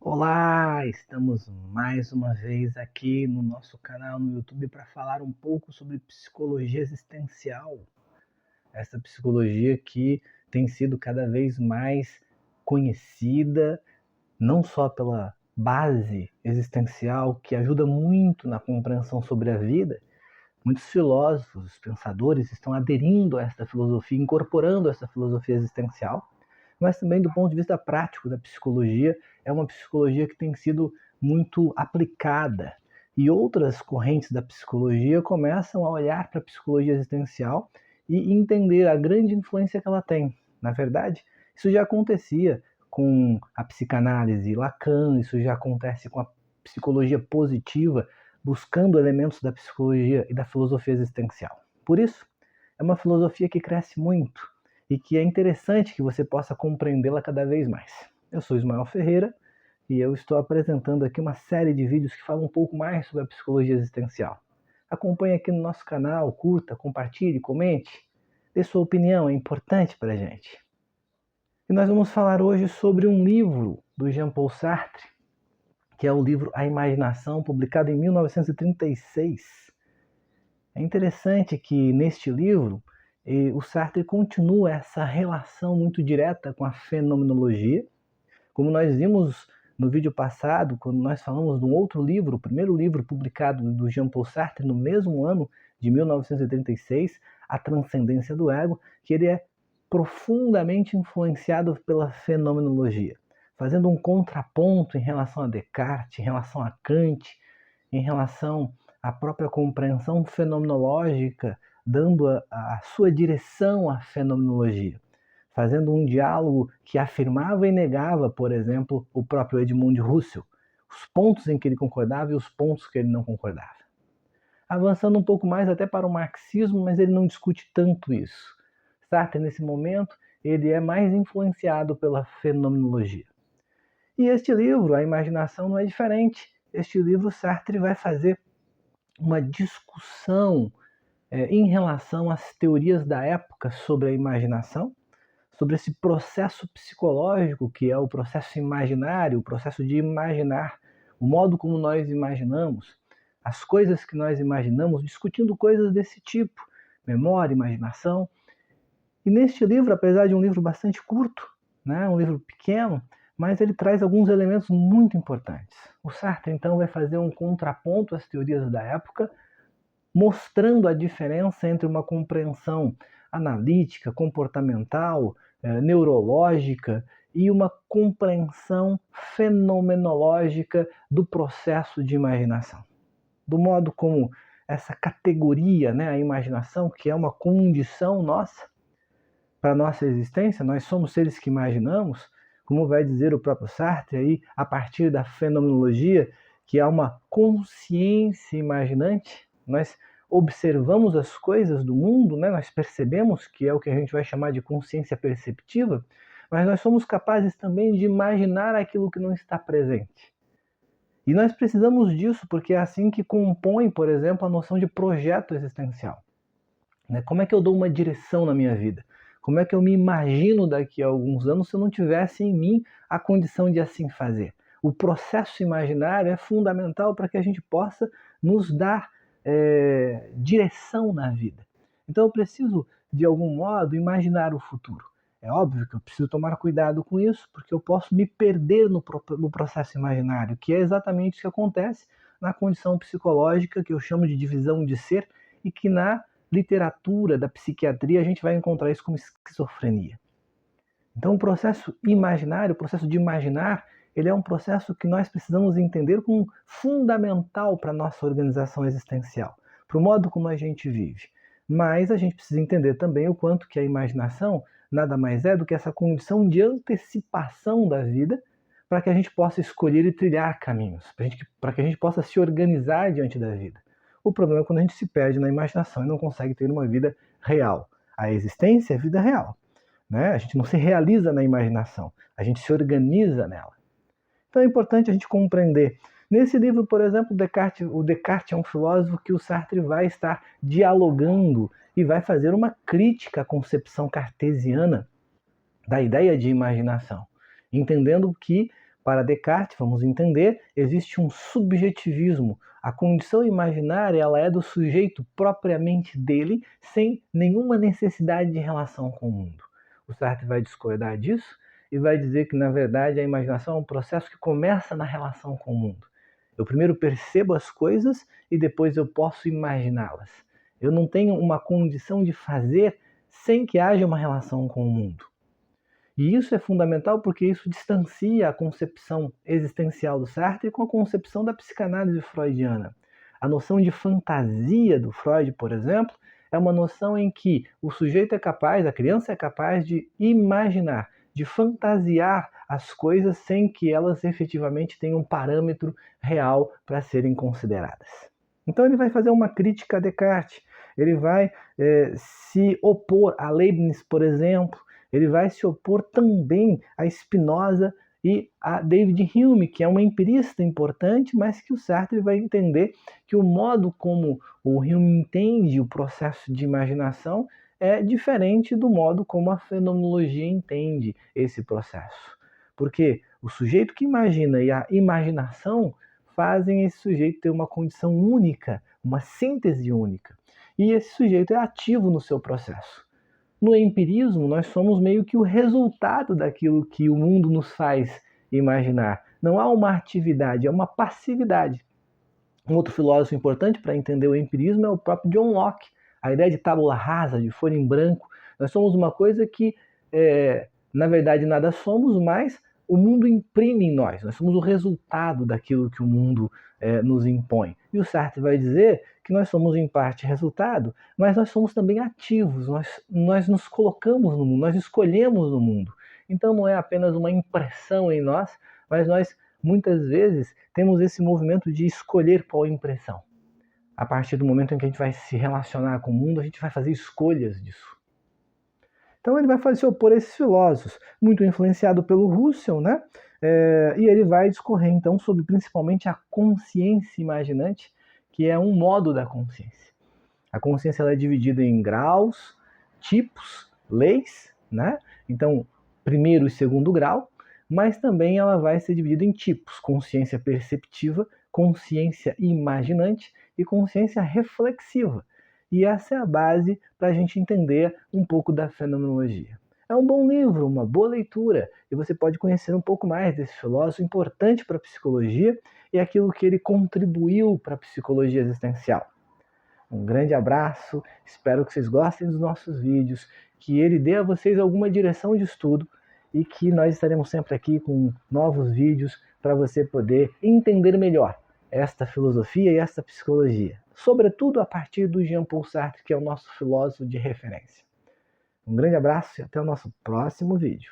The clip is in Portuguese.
Olá, estamos mais uma vez aqui no nosso canal no YouTube para falar um pouco sobre psicologia existencial. Essa psicologia que tem sido cada vez mais conhecida, não só pela base existencial, que ajuda muito na compreensão sobre a vida. Muitos filósofos, pensadores estão aderindo a esta filosofia, incorporando essa filosofia existencial, mas também do ponto de vista prático da psicologia, é uma psicologia que tem sido muito aplicada. E outras correntes da psicologia começam a olhar para a psicologia existencial e entender a grande influência que ela tem. Na verdade, isso já acontecia com a psicanálise Lacan, isso já acontece com a psicologia positiva, buscando elementos da psicologia e da filosofia existencial. Por isso, é uma filosofia que cresce muito e que é interessante que você possa compreendê-la cada vez mais. Eu sou Ismael Ferreira e eu estou apresentando aqui uma série de vídeos que falam um pouco mais sobre a psicologia existencial. Acompanhe aqui no nosso canal, curta, compartilhe, comente, dê sua opinião, é importante para a gente. E nós vamos falar hoje sobre um livro do Jean-Paul Sartre, que é o livro A Imaginação, publicado em 1936. É interessante que neste livro o Sartre continua essa relação muito direta com a fenomenologia. Como nós vimos no vídeo passado, quando nós falamos de um outro livro, o primeiro livro publicado do Jean-Paul Sartre no mesmo ano de 1936, A Transcendência do Ego, que ele é profundamente influenciado pela fenomenologia, fazendo um contraponto em relação a Descartes, em relação a Kant, em relação à própria compreensão fenomenológica, dando a sua direção à fenomenologia, fazendo um diálogo que afirmava e negava, por exemplo, o próprio Edmund Husserl, os pontos em que ele concordava e os pontos que ele não concordava. Avançando um pouco mais até para o marxismo, mas ele não discute tanto isso. Sartre, nesse momento, ele é mais influenciado pela fenomenologia. E este livro, A Imaginação, não é diferente. Este livro, Sartre vai fazer uma discussão em relação às teorias da época sobre a imaginação, sobre esse processo psicológico que é o processo imaginário, o processo de imaginar, o modo como nós imaginamos, as coisas que nós imaginamos, discutindo coisas desse tipo, memória, imaginação. E neste livro, apesar de um livro bastante curto, né, um livro pequeno, mas ele traz alguns elementos muito importantes. O Sartre, então, vai fazer um contraponto às teorias da época, mostrando a diferença entre uma compreensão analítica, comportamental, neurológica e uma compreensão fenomenológica do processo de imaginação. Do modo como essa categoria, né, a imaginação, que é uma condição nossa, para a nossa existência, nós somos seres que imaginamos, como vai dizer o próprio Sartre aí, a partir da fenomenologia, que há uma consciência imaginante, nós observamos as coisas do mundo, né? Nós percebemos, que é o que a gente vai chamar de consciência perceptiva, mas nós somos capazes também de imaginar aquilo que não está presente. E nós precisamos disso porque é assim que compõe, por exemplo, a noção de projeto existencial. Como é que eu dou uma direção na minha vida? Como é que eu me imagino daqui a alguns anos se eu não tivesse em mim a condição de assim fazer? O processo imaginário é fundamental para que a gente possa nos dar direção na vida. Então eu preciso, de algum modo, imaginar o futuro. É óbvio que eu preciso tomar cuidado com isso, porque eu posso me perder no processo imaginário, que é exatamente o que acontece na condição psicológica que eu chamo de divisão de ser e que na literatura da psiquiatria a gente vai encontrar isso como esquizofrenia. Então o processo imaginário, o processo de imaginar, ele é um processo que nós precisamos entender como fundamental para a nossa organização existencial, para o modo como a gente vive. Mas a gente precisa entender também o quanto que a imaginação nada mais é do que essa condição de antecipação da vida para que a gente possa escolher e trilhar caminhos, para que a gente possa se organizar diante da vida. O problema é quando a gente se perde na imaginação e não consegue ter uma vida real. A existência é vida real, né? A gente não se realiza na imaginação, a gente se organiza nela. Então é importante a gente compreender. Nesse livro, por exemplo, o Descartes é um filósofo que o Sartre vai estar dialogando e vai fazer uma crítica à concepção cartesiana da ideia de imaginação, entendendo que Para Descartes, vamos entender, existe um subjetivismo. A condição imaginária ela é do sujeito propriamente dele, sem nenhuma necessidade de relação com o mundo. O Sartre vai discordar disso e vai dizer que, na verdade, a imaginação é um processo que começa na relação com o mundo. Eu primeiro percebo as coisas e depois eu posso imaginá-las. Eu não tenho uma condição de fazer sem que haja uma relação com o mundo. E isso é fundamental porque isso distancia a concepção existencial do Sartre com a concepção da psicanálise freudiana. A noção de fantasia do Freud, por exemplo, é uma noção em que o sujeito é capaz, a criança é capaz de imaginar, de fantasiar as coisas sem que elas efetivamente tenham um parâmetro real para serem consideradas. Então ele vai fazer uma crítica a Descartes, ele vai se opor a Leibniz, por exemplo, ele vai se opor também a Spinoza e a David Hume, que é uma empirista importante, mas que o Sartre vai entender que o modo como o Hume entende o processo de imaginação é diferente do modo como a fenomenologia entende esse processo. Porque o sujeito que imagina e a imaginação fazem esse sujeito ter uma condição única, uma síntese única. E esse sujeito é ativo no seu processo. No empirismo, nós somos meio que o resultado daquilo que o mundo nos faz imaginar. Não há uma atividade, é uma passividade. Um outro filósofo importante para entender o empirismo é o próprio John Locke. A ideia de tábula rasa, de folha em branco. Nós somos uma coisa que, na verdade, nada somos, mas o mundo imprime em nós. Nós somos o resultado daquilo que o mundo nos impõe. E o Sartre vai dizer que nós somos, em parte, resultado, mas nós somos também ativos. Nós nos colocamos no mundo, nós escolhemos no mundo. Então não é apenas uma impressão em nós, mas nós, muitas vezes, temos esse movimento de escolher qual impressão. A partir do momento em que a gente vai se relacionar com o mundo, a gente vai fazer escolhas disso. Então ele vai se opor a esses filósofos, muito influenciado pelo Husserl, né? E ele vai discorrer então sobre principalmente a consciência imaginante, que é um modo da consciência. A consciência ela é dividida em graus, tipos, leis, né? Então, primeiro e segundo grau, mas também ela vai ser dividida em tipos: consciência perceptiva, consciência imaginante e consciência reflexiva. E essa é a base para a gente entender um pouco da fenomenologia. É um bom livro, uma boa leitura, e você pode conhecer um pouco mais desse filósofo importante para a psicologia e aquilo que ele contribuiu para a psicologia existencial. Um grande abraço, espero que vocês gostem dos nossos vídeos, que ele dê a vocês alguma direção de estudo e que nós estaremos sempre aqui com novos vídeos para você poder entender melhor esta filosofia e esta psicologia, sobretudo a partir do Jean-Paul Sartre, que é o nosso filósofo de referência. Um grande abraço e até o nosso próximo vídeo.